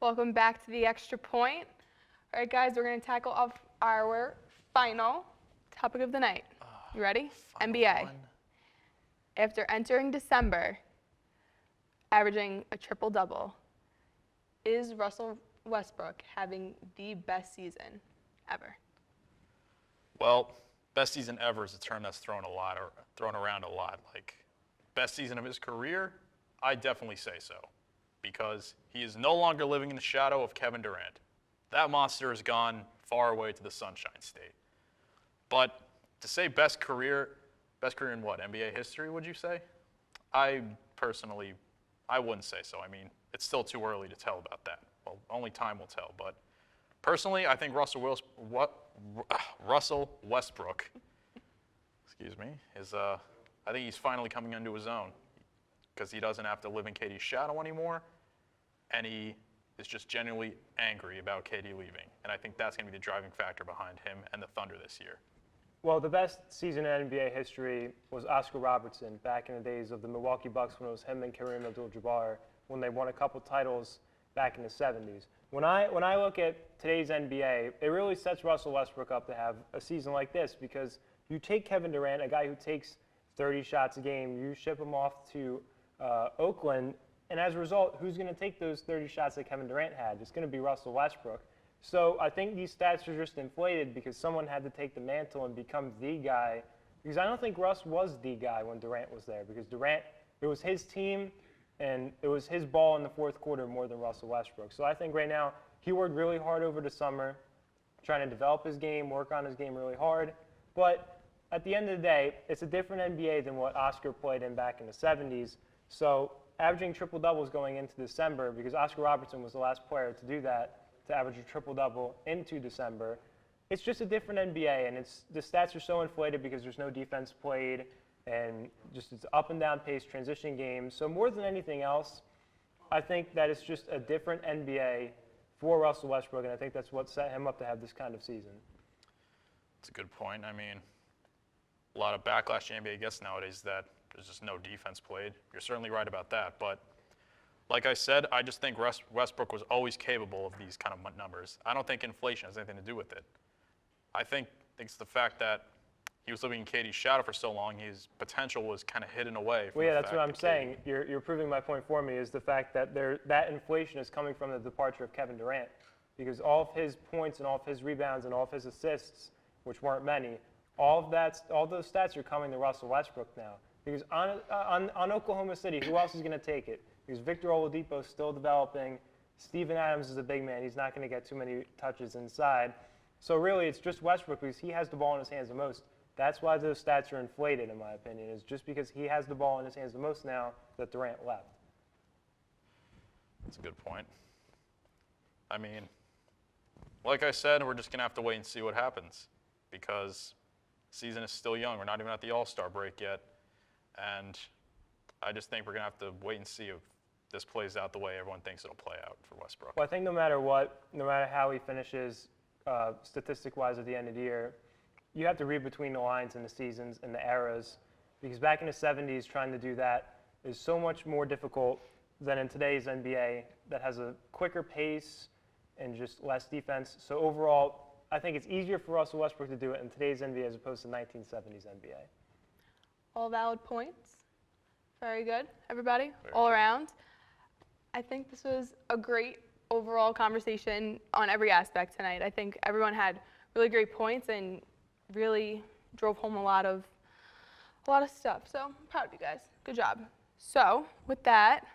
Welcome back to the Extra Point. All right, guys, we're going to tackle off our final topic of the night. You ready? NBA. One. After entering December, averaging a triple-double, is Russell Westbrook having the best season ever? Well, best season ever is a term that's thrown around a lot. Like, best season of his career, I definitely say so, because he is no longer living in the shadow of Kevin Durant. That monster has gone far away to the Sunshine State. But to say best career in what, NBA history, would you say? I wouldn't say so. I mean, it's still too early to tell about that. Well, only time will tell. But personally, I think Russell Westbrook, I think he's finally coming into his own, because he doesn't have to live in KD's shadow anymore, and he is just genuinely angry about KD leaving. And I think that's going to be the driving factor behind him and the Thunder this year. Well, the best season in NBA history was Oscar Robertson back in the days of the Milwaukee Bucks, when it was him and Kareem Abdul-Jabbar, when they won a couple titles back in the 70s. When I look at today's NBA, it really sets Russell Westbrook up to have a season like this, because you take Kevin Durant, a guy who takes 30 shots a game, you ship him off to Oakland, and as a result, who's going to take those 30 shots that Kevin Durant had? It's going to be Russell Westbrook. So I think these stats are just inflated because someone had to take the mantle and become the guy. Because I don't think Russ was the guy when Durant was there, because Durant, it was his team, and it was his ball in the fourth quarter more than Russell Westbrook. So I think right now he worked really hard over the summer, trying to develop his game, work on his game really hard. But at the end of the day, it's a different NBA than what Oscar played in back in the 70s. So averaging triple-doubles going into December, because Oscar Robertson was the last player to do that, to average a triple-double into December. It's just a different NBA, and the stats are so inflated because there's no defense played, and just it's up and down pace, transition games. So more than anything else, I think that it's just a different NBA for Russell Westbrook, and I think that's what set him up to have this kind of season. That's a good point. I mean, a lot of backlash the NBA gets nowadays that there's just no defense played. You're certainly right about that, but like I said, I just think Westbrook was always capable of these kind of numbers. I don't think inflation has anything to do with it. I think it's the fact that he was living in KD's shadow for so long, his potential was kind of hidden away. Well, yeah, that's what I'm saying. You're proving my point for me, is the fact that that inflation is coming from the departure of Kevin Durant, because all of his points and all of his rebounds and all of his assists, which weren't many, all those stats are coming to Russell Westbrook now. Because on Oklahoma City, who else is going to take it? Because Victor Oladipo is still developing. Steven Adams is a big man. He's not going to get too many touches inside. So really, it's just Westbrook, because he has the ball in his hands the most. That's why those stats are inflated, in my opinion, is just because he has the ball in his hands the most now that Durant left. That's a good point. I mean, like I said, we're just going to have to wait and see what happens, because the season is still young. We're not even at the All-Star break yet. And I just think we're going to have to wait and see if this plays out the way everyone thinks it'll play out for Westbrook. Well, I think no matter what, no matter how he finishes statistic-wise at the end of the year, you have to read between the lines in the seasons and the eras, because back in the 70s, trying to do that is so much more difficult than in today's NBA that has a quicker pace and just less defense. So overall, I think it's easier for Russell Westbrook to do it in today's NBA as opposed to 1970s NBA. All valid points. Very good, everybody, Very all good. around. I think this was a great overall conversation on every aspect tonight. I think everyone had really great points and really drove home a lot of stuff. So I'm proud of you guys. Good job. So with that,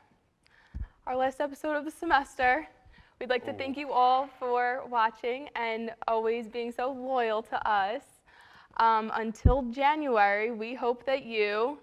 our last episode of the semester, we'd like to thank you all for watching and always being so loyal to us. Until January, we hope that you